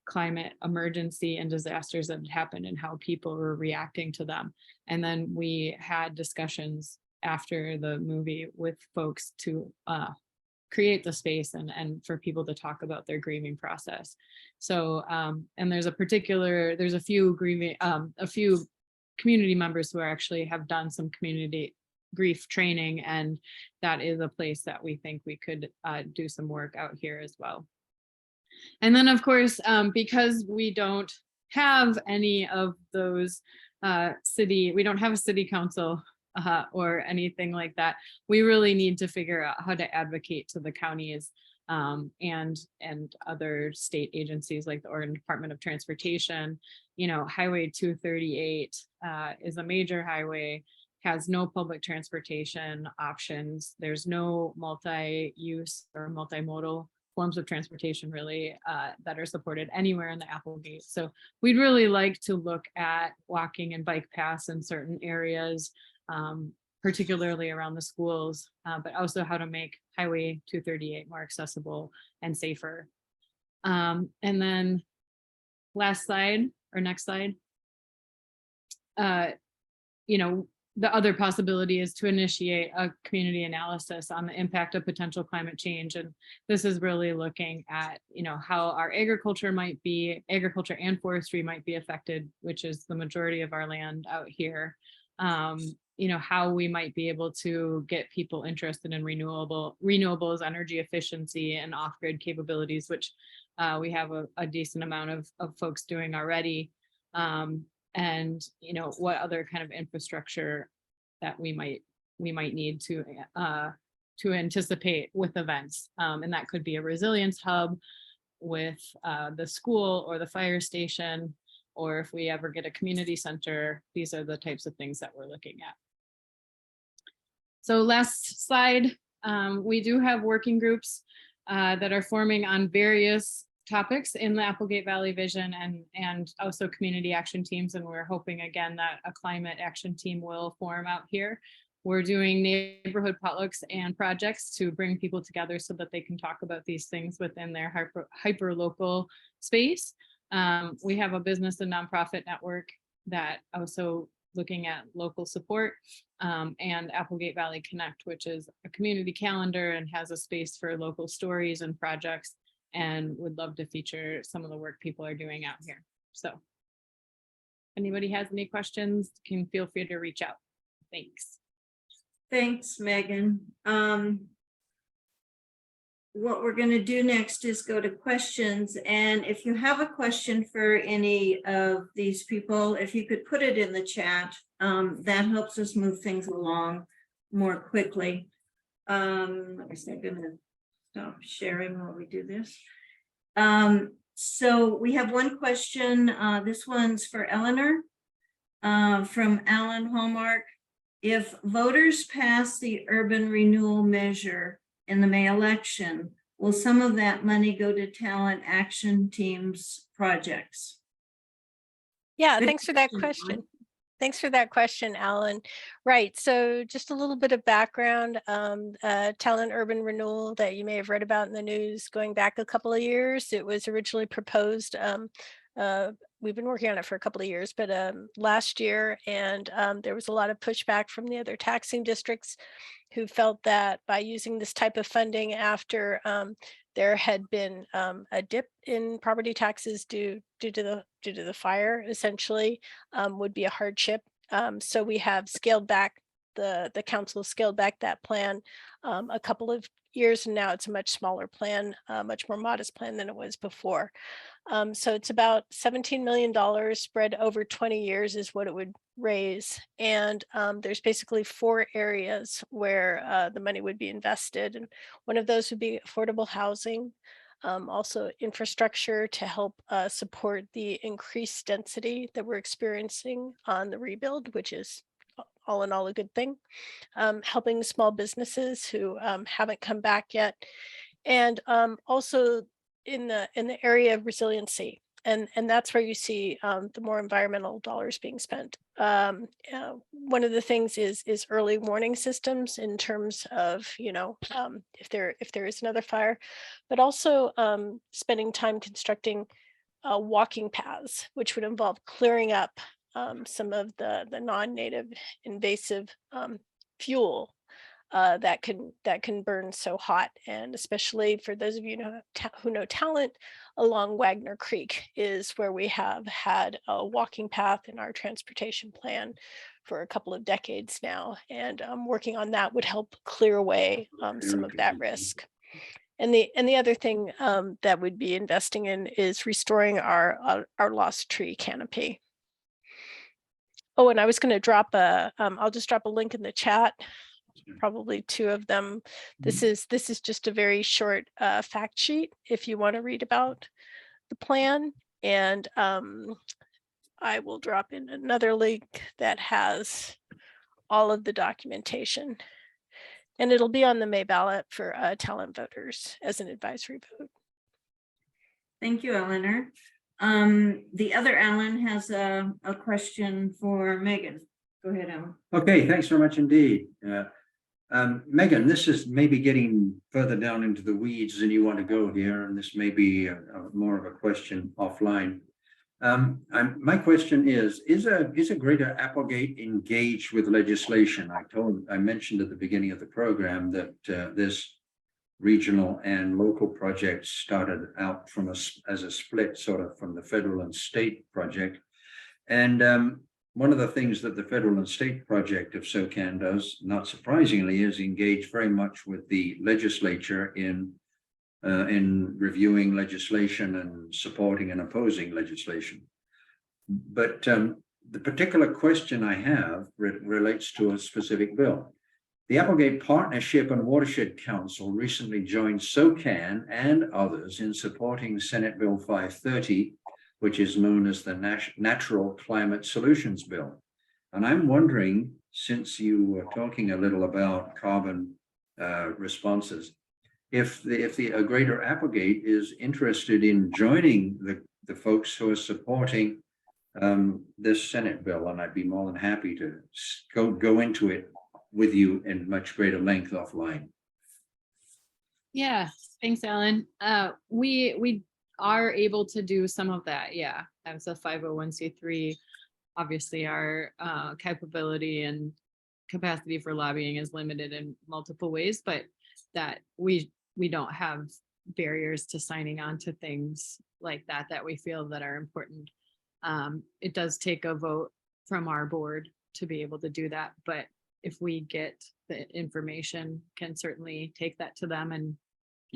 climate emergency and disasters that had happened and how people were reacting to them. And then we had discussions after the movie with folks to create the space and for people to talk about their grieving process. So, and there's a few community members who actually have done some community grief training, and that is a place that we think we could do some work out here as well. And then of course, because we don't have any of those we don't have a city council or anything like that, we really need to figure out how to advocate to the counties and other state agencies like the Oregon Department of Transportation. You know, Highway 238 is a major highway, has no public transportation options. There's no multi-use or multimodal forms of transportation really that are supported anywhere in the Applegate. So we'd really like to look at walking and bike paths in certain areas, particularly around the schools, but also how to make Highway 238 more accessible and safer. And then last slide or next slide. You know, the other possibility is to initiate a community analysis on the impact of potential climate change. And this is really looking at, you know, how our agriculture and forestry might be affected, which is the majority of our land out here. You know, how we might be able to get people interested in renewables, energy efficiency, and off-grid capabilities, which we have a decent amount of folks doing already. And you know, what other kind of infrastructure that we might need to anticipate with events, and that could be a resilience hub with the school or the fire station, or if we ever get a community center. These are the types of things that we're looking at. So last slide, we do have working groups that are forming on various topics in the Applegate Valley Vision and also community action teams. And we're hoping again that a climate action team will form out here. We're doing neighborhood potlucks and projects to bring people together so that they can talk about these things within their hyper local space. We have a business and nonprofit network that also looking at local support, and Applegate Valley Connect, which is a community calendar and has a space for local stories and projects, and would love to feature some of the work people are doing out here. So if anybody has any questions, can feel free to reach out. Thanks. Thanks, Megan. What we're going to do next is go to questions. And if you have a question for any of these people, if you could put it in the chat, that helps us move things along more quickly. Let me see, I'm going to stop sharing while we do this. So we have one question. This one's for Eleanor from Alan Hallmark. If voters pass the urban renewal measure in the May election, will some of that money go to talent action teams projects? Yeah, Good thanks for that question. Thanks for that question, Alan. Right, so just a little bit of background, talent urban renewal that you may have read about in the news going back a couple of years. It was originally proposed, we've been working on it for a couple of years, but last year, and there was a lot of pushback from the other taxing districts who felt that by using this type of funding after there had been a dip in property taxes due to the fire, essentially, would be a hardship. So we have scaled back the council scaled back that plan a couple of years, and now it's a much smaller plan, much more modest plan than it was before. So it's about $17 million spread over 20 years is what it would raise. And there's basically 4 areas where the money would be invested. And one of those would be affordable housing, also infrastructure to help support the increased density that we're experiencing on the rebuild, which is all in all a good thing. Helping small businesses who haven't come back yet. And also in the area of resiliency, and that's where you see the more environmental dollars being spent. One of the things is early warning systems in terms of, you know, if there is another fire, but also spending time constructing walking paths, which would involve clearing up some of the non-native invasive fuel that can burn so hot. And especially for those of you who know Talent, along Wagner Creek is where we have had a walking path in our transportation plan for a couple of decades now. And working on that would help clear away some of that risk. And the other thing that we'd be investing in is restoring our lost tree canopy. Oh, and I was going to drop I'll just drop a link in the chat. Probably 2 of them. This is just a very short fact sheet if you want to read about the plan. And I will drop in another link that has all of the documentation. And it'll be on the May ballot for Talent voters as an advisory vote. Thank you, Eleanor. The other Alan has a question for Megan. Go ahead, Alan. Okay, thanks very much indeed. Megan, this is maybe getting further down into the weeds than you want to go here, and this may be more of a question offline. My question is a Greater Applegate engaged with legislation? I mentioned at the beginning of the program that this regional and local project started out as a split sort of from the federal and state project. And one of the things that the federal and state project of SOCAN does, not surprisingly, is engage very much with the legislature in reviewing legislation and supporting and opposing legislation. But the particular question I have relates to a specific bill. The Applegate Partnership and Watershed Council recently joined SOCAN and others in supporting Senate Bill 530, which is known as the Natural Climate Solutions Bill. And I'm wondering, since you were talking a little about carbon responses, if the Greater Applegate is interested in joining the folks who are supporting this Senate bill, and I'd be more than happy to go into it with you in much greater length offline. Yeah, thanks, Alan. We are able to do some of that. Yeah, as a 501c3, obviously our capability and capacity for lobbying is limited in multiple ways, but that we don't have barriers to signing on to things like that we feel that are important. It does take a vote from our board to be able to do that, but if we get the information, can certainly take that to them and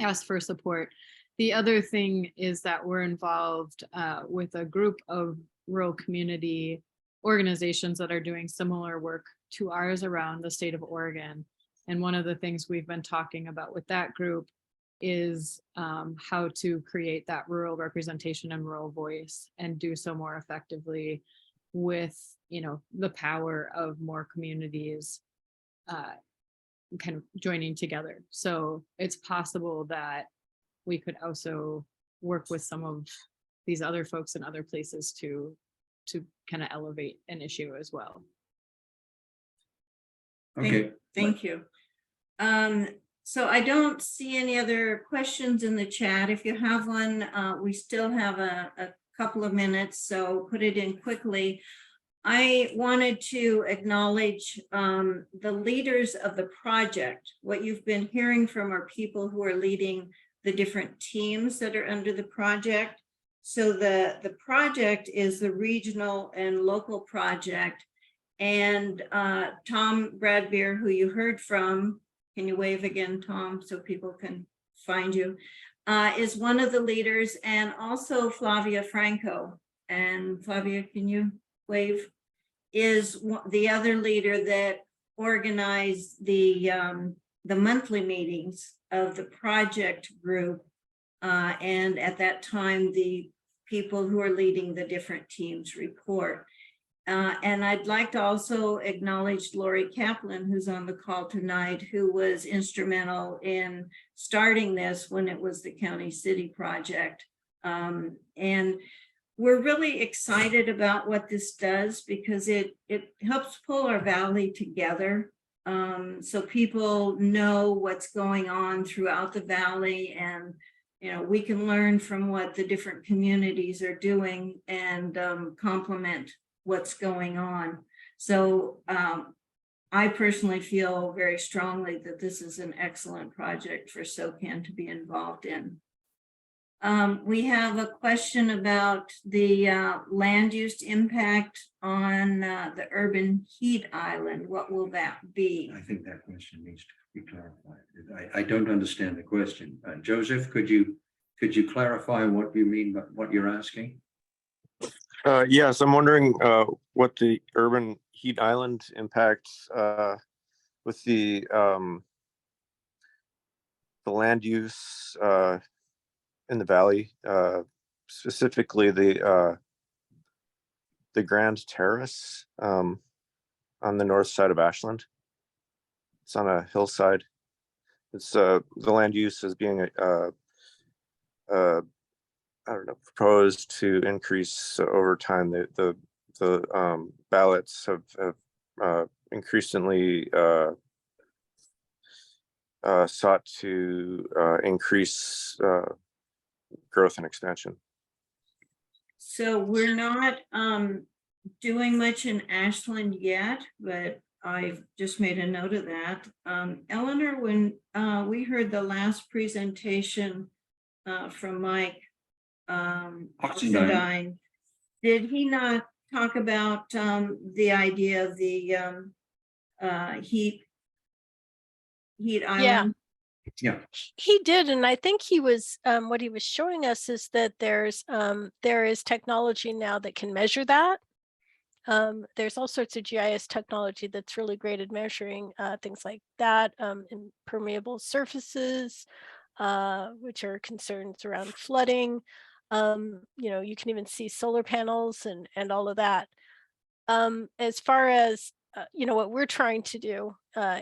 ask for support. The other thing is that we're involved with a group of rural community organizations that are doing similar work to ours around the state of Oregon. And one of the things we've been talking about with that group is how to create that rural representation and rural voice and do so more effectively with, you know, the power of more communities kind of joining together. So it's possible that we could also work with some of these other folks in other places to kind of elevate an issue as well. Okay. Thank you. So I don't see any other questions in the chat. If you have one, we still have a couple of minutes, so put it in quickly. I wanted to acknowledge the leaders of the project. What you've been hearing from are people who are leading the different teams that are under the project. So the project is the regional and local project, And Tom Bradbeer, who you heard from, can you wave again, Tom, so people can find you, is one of the leaders, and also Flavia Franco. And Flavia, can you wave? Is the other leader that organized the monthly meetings of the project group. And at that time, the people who are leading the different teams report. And I'd like to also acknowledge Lori Kaplan, who's on the call tonight, who was instrumental in starting this when it was the county city project. And we're really excited about what this does because it helps pull our valley together. So people know what's going on throughout the valley, and we can learn from what the different communities are doing and complement what's going on. So I personally feel very strongly that this is an excellent project for SOCAN to be involved in. We have a question about the land use impact on the urban heat island. What will that be? I think that question needs to be clarified. I don't understand the question. Joseph, could you clarify what you mean by what you're asking? Yes, I'm wondering what the urban heat island impacts with the land use in the valley, specifically the Grand Terrace on the north side of Ashland. It's on a hillside. It's the land use is being I don't know, proposed to increase over time. The ballots have increasingly sought to increase growth and expansion. So we're not doing much in Ashland yet, but I've just made a note of that. Eleanor, when we heard the last presentation from Mike Oxendine, did he not talk about the idea of the heat island? Yeah, He did, and I think he was what he was showing us is that there is technology now that can measure that. There's all sorts of GIS technology that's really great at measuring things like that, impermeable surfaces, which are concerns around flooding. You can even see solar panels and all of that. As far as what we're trying to do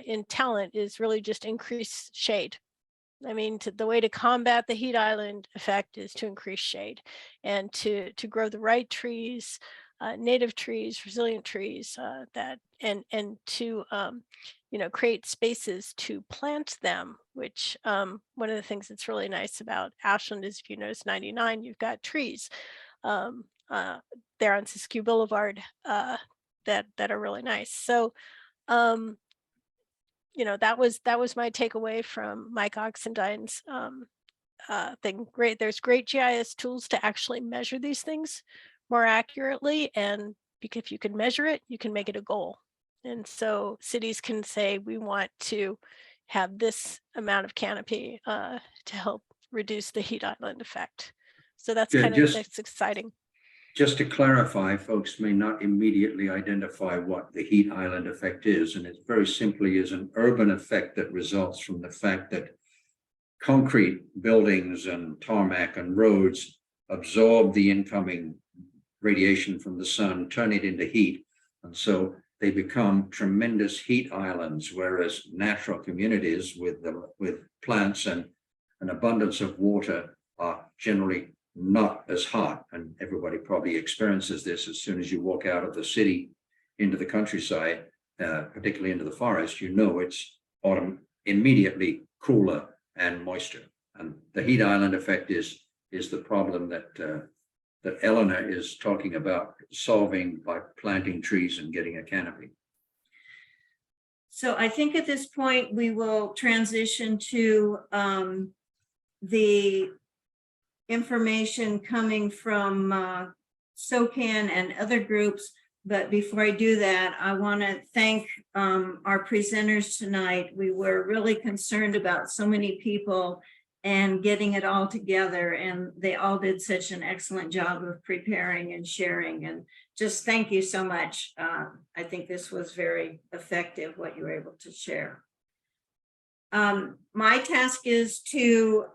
in Talent is really just increase shade. I mean, the way to combat the heat island effect is to increase shade and to grow the right trees, native trees, resilient trees, and to create spaces to plant them, which one of the things that's really nice about Ashland is, if you notice 99, you've got trees there on Siskiyou Boulevard that are really nice. So that was my takeaway from Mike Oxendine's thing. Great, there's great GIS tools to actually measure these things more accurately, and because if you can measure it, you can make it a goal. And so cities can say, we want to have this amount of canopy to help reduce the heat island effect. So that's that's exciting. Just to clarify, folks may not immediately identify what the heat island effect is, and it very simply is an urban effect that results from the fact that concrete buildings and tarmac and roads absorb the incoming radiation from the sun, turn it into heat, and so they become tremendous heat islands, whereas natural communities with plants and an abundance of water are generally not as hot. And everybody probably experiences this as soon as you walk out of the city into the countryside, particularly into the forest, it's autumn, immediately cooler and moisture. And the heat island effect is the problem that Eleanor is talking about solving by planting trees and getting a canopy. So I think at this point we will transition to the information coming from SOCAN and other groups. But before I do that, I want to thank our presenters tonight. We were really concerned about so many people and getting it all together, and they all did such an excellent job of preparing and sharing, and just thank you so much. I think this was very effective, what you were able to share. My task is to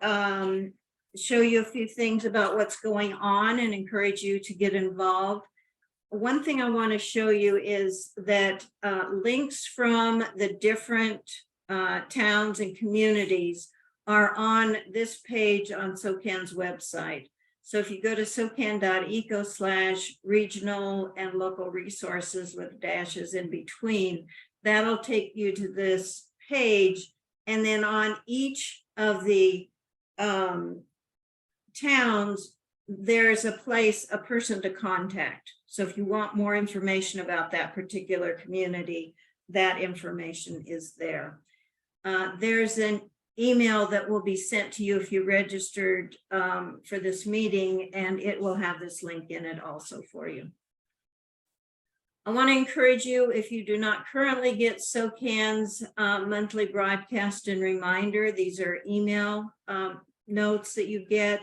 show you a few things about what's going on and encourage you to get involved. One thing I want to show you is that links from the different towns and communities are on this page on SOCAN's website. So if you go to socan.eco/regional and local resources with dashes in between, that'll take you to this page. And then on each of the towns, there's a person to contact. So if you want more information about that particular community, that information is there. There's an email that will be sent to you if you registered for this meeting, and it will have this link in it also for you. I want to encourage you, if you do not currently get SOCAN's monthly broadcast and reminder, these are email notes that you get.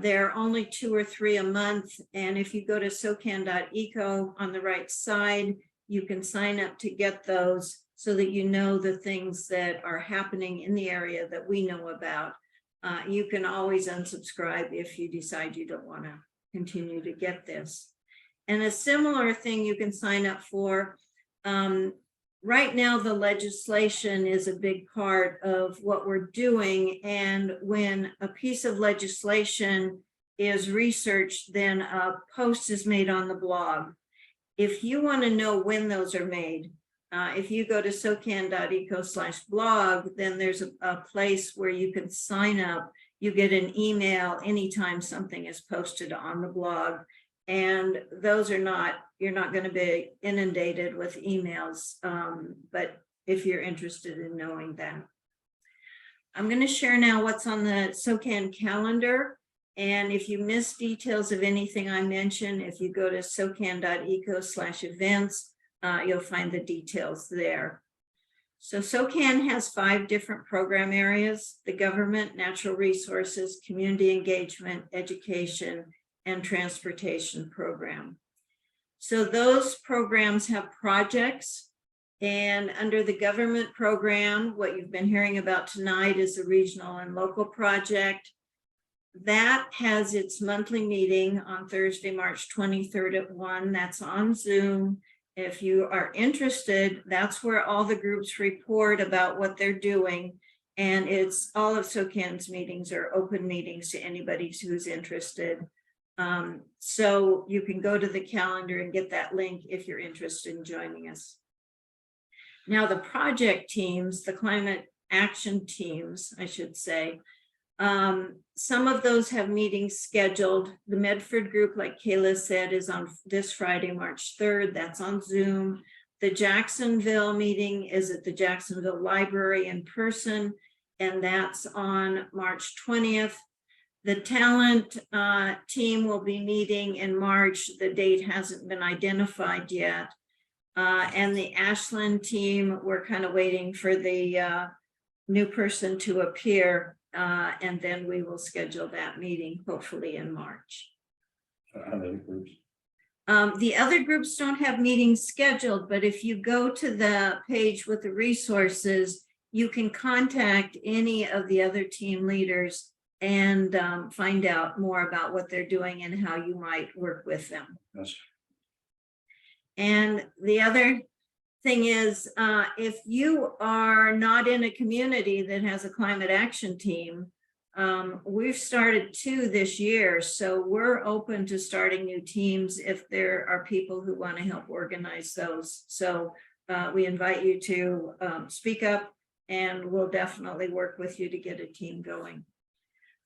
They're only 2 or 3 a month. And if you go to socan.eco on the right side, you can sign up to get those so that you know the things that are happening in the area that we know about. You can always unsubscribe if you decide you don't want to continue to get this. And a similar thing you can sign up for. Right now, the legislation is a big part of what we're doing. And when a piece of legislation is researched, then a post is made on the blog. If you want to know when those are made, if you go to socan.eco/blog, then there's a place where you can sign up. You get an email anytime something is posted on the blog. And those are not, you're not going to be inundated with emails, but if you're interested in knowing that. I'm going to share now what's on the SOCAN calendar. And if you miss details of anything I mentioned, if you go to socan.eco/events, you'll find the details there. So SOCAN has 5 different program areas: the government, natural resources, community engagement, education, and transportation program. So those programs have projects, and under the government program, what you've been hearing about tonight is the regional and local project. That has its monthly meeting on Thursday, March 23rd at 1. That's on Zoom. If you are interested, that's where all the groups report about what they're doing. And it's all of SOCAN's meetings are open meetings to anybody who's interested. So you can go to the calendar and get that link if you're interested in joining us. Now, the project teams, the climate action teams, I should say, some of those have meetings scheduled. The Medford group, like Kayla said, is on this Friday, March 3rd. That's on Zoom. The Jacksonville meeting is at the Jacksonville Library in person, and that's on March 20th. The talent team will be meeting in March. The date hasn't been identified yet. And the Ashland team, we're kind of waiting for the new person to appear, and then we will schedule that meeting hopefully in March. The other groups don't have meetings scheduled, but if you go to the page with the resources, you can contact any of the other team leaders and find out more about what they're doing and how you might work with them. Yes. And the other thing is, if you are not in a community that has a climate action team, we've started 2 this year, so we're open to starting new teams if there are people who want to help organize those. So we invite you to speak up, and we'll definitely work with you to get a team going.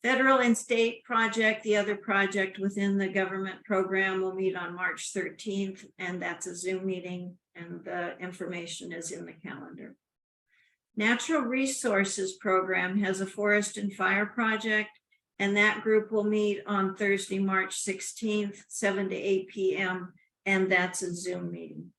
Federal and state project, the other project within the government program, will meet on March 13th, and that's a Zoom meeting, and the information is in the calendar. Natural resources program has a forest and fire project, and that group will meet on Thursday, March 16th, 7 to 8 p.m. and that's a Zoom meeting.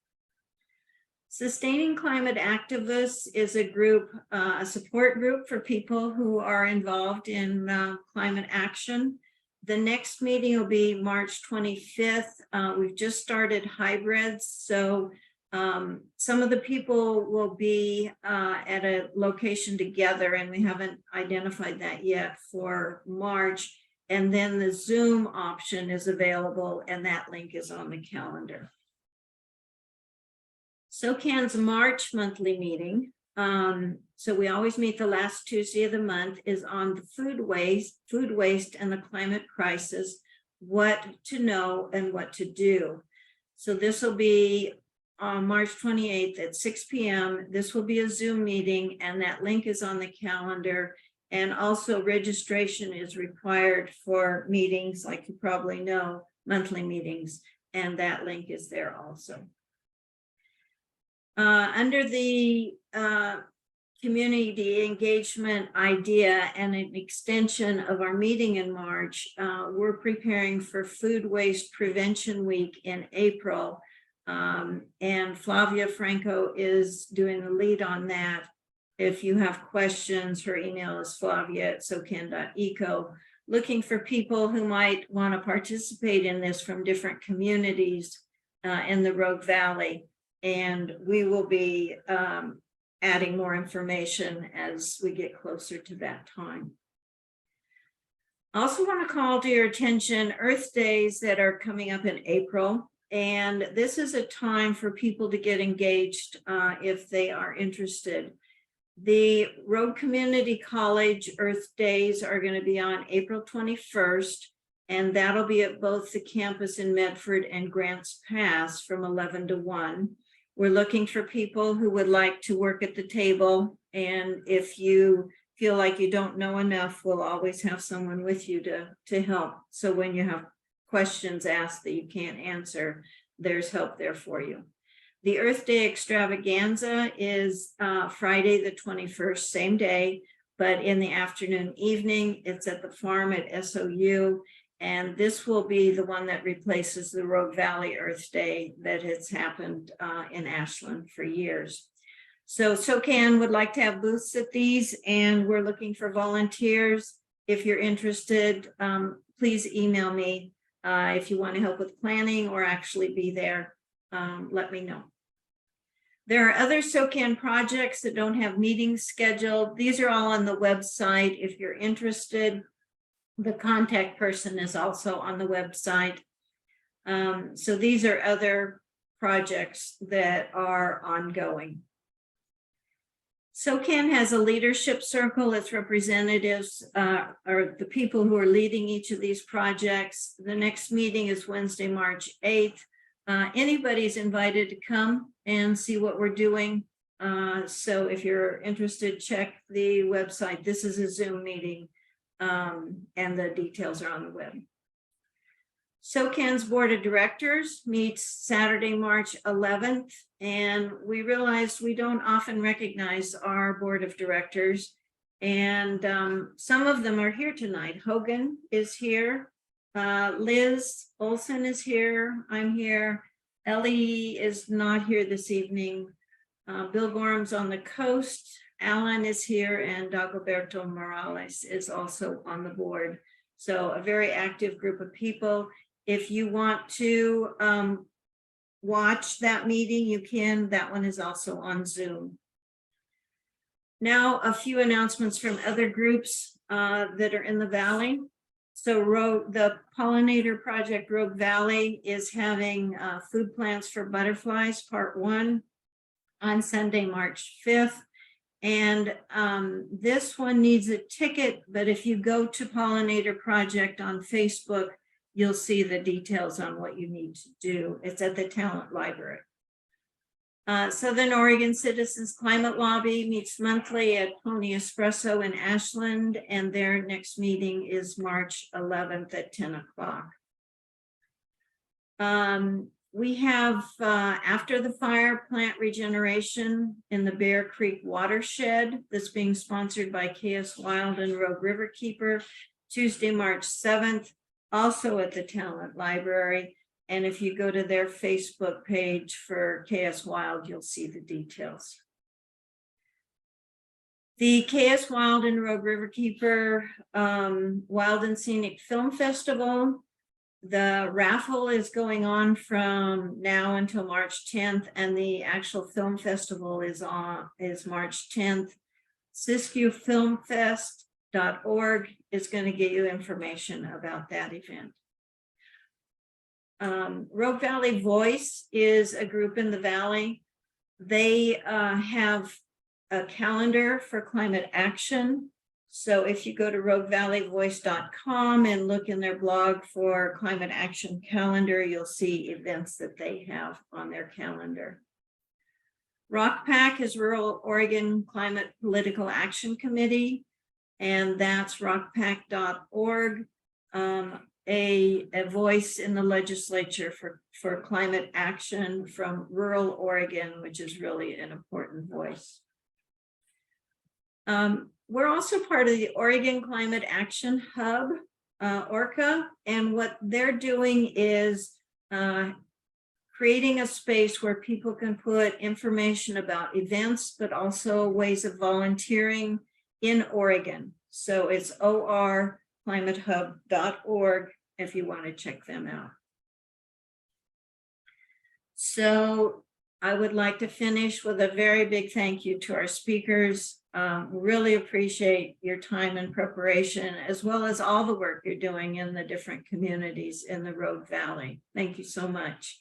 Sustaining Climate Activists is a group, a support group for people who are involved in climate action. The next meeting will be March 25th. We've just started hybrids, so some of the people will be at a location together, and we haven't identified that yet for March. And then the Zoom option is available, and that link is on the calendar. SOCAN's March monthly meeting, so we always meet the last Tuesday of the month, is on the food waste and the climate crisis, what to know and what to do. So this will be on March 28th at 6 p.m. This will be a Zoom meeting, and that link is on the calendar. And also registration is required for meetings, like you probably know, monthly meetings, and that link is there also. Under the community engagement idea and an extension of our meeting in March, we're preparing for Food Waste Prevention Week in April. And Flavia Franco is doing the lead on that. If you have questions, her email is flavia@socan.eco. Looking for people who might want to participate in this from different communities in the Rogue Valley. And we will be adding more information as we get closer to that time. I also want to call to your attention Earth Days that are coming up in April. And this is a time for people to get engaged if they are interested. The Rogue Community College Earth Days are going to be on April 21st, and that'll be at both the campus in Medford and Grants Pass from 11 to 1. We're looking for people who would like to work at the table, and if you feel like you don't know enough, we'll always have someone with you to help. So when you have questions asked that you can't answer, there's help there for you. The Earth Day extravaganza is Friday the 21st, same day, but in the afternoon, evening. It's at the farm at SOU, and this will be the one that replaces the Rogue Valley Earth Day that has happened in Ashland for years. So SOCAN would like to have booths at these, and we're looking for volunteers. If you're interested, please email me. If you want to help with planning or actually be there, let me know. There are other SOCAN projects that don't have meetings scheduled. These are all on the website. If you're interested, the contact person is also on the website. So these are other projects that are ongoing. SOCAN has a leadership circle. Its representatives are the people who are leading each of these projects. The next meeting is Wednesday, March 8th. Anybody's invited to come and see what we're doing. So if you're interested, check the website. This is a Zoom meeting, and the details are on the web. SOCAN's Board of Directors meets Saturday, March 11th, and we realized we don't often recognize our Board of Directors, and some of them are here tonight. Hogan is here, Liz Olson is here, I'm here, Ellie is not here this evening, Bill Gorham's on the coast, Alan is here, and Dagoberto Morales is also on the board. So a very active group of people. If you want to watch that meeting, you can. That one is also on Zoom. Now, a few announcements from other groups that are in the Valley. So the Pollinator Project Rogue Valley is having food plants for butterflies, part 1, on Sunday, March 5th. And this one needs a ticket, but if you go to Pollinator Project on Facebook, you'll see the details on what you need to do. It's at the Talent Library. Southern Oregon Citizens Climate Lobby meets monthly at Pony Espresso in Ashland, and their next meeting is March 11th at 10 o'clock. We have After the Fire plant regeneration in the Bear Creek watershed that's being sponsored by KS Wild and Rogue Riverkeeper, Tuesday, March 7th. Also at the Talent Library. And if you go to their Facebook page for KS Wild, you'll see the details. The KS Wild and Rogue Riverkeeper Wild and Scenic Film Festival. The raffle is going on from now until March 10th, and the actual film festival is March 10th. SiscuFilmFest.org is going to get you information about that event. Rogue Valley Voice is a group in the Valley. They have a calendar for climate action. So if you go to roguevalleyvoice.com and look in their blog for climate action calendar, you'll see events that they have on their calendar. ROCPAC is Rural Oregon Climate Political Action Committee, and that's rockpac.org, a voice in the legislature for climate action from rural Oregon, which is really an important voice. We're also part of the Oregon Climate Action Hub, ORCA, and what they're doing is creating a space where people can put information about events, but also ways of volunteering in Oregon. So it's orclimatehub.org if you want to check them out. So I would like to finish with a very big thank you to our speakers. Really appreciate your time and preparation, as well as all the work you're doing in the different communities in the Rogue Valley. Thank you so much.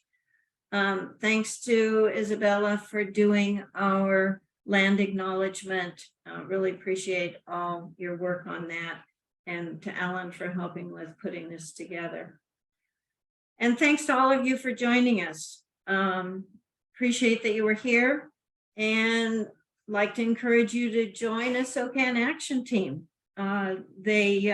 Thanks to Isabella for doing our land acknowledgement. Really appreciate all your work on that, and to Alan for helping with putting this together. And thanks to all of you for joining us. Appreciate that you were here, and like to encourage you to join a SOCAN Action Team. They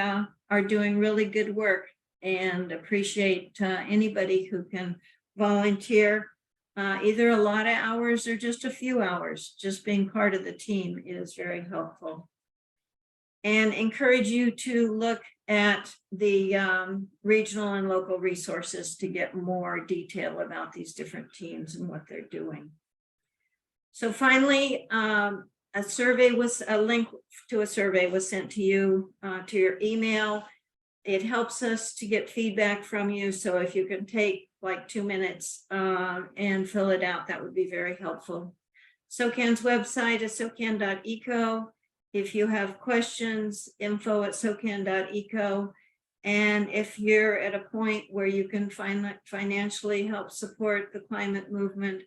are doing really good work, and appreciate anybody who can volunteer either a lot of hours or just a few hours. Just being part of the team is very helpful. And encourage you to look at the regional and local resources to get more detail about these different teams and what they're doing. So finally, a link to a survey was sent to you, to your email. It helps us to get feedback from you. So if you can take like 2 minutes and fill it out, that would be very helpful. SOCAN's website is socan.eco. If you have questions, info@socan.eco. And if you're at a point where you can financially help support the climate movement,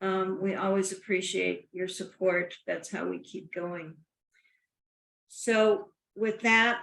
we always appreciate your support. That's how we keep going. So with that,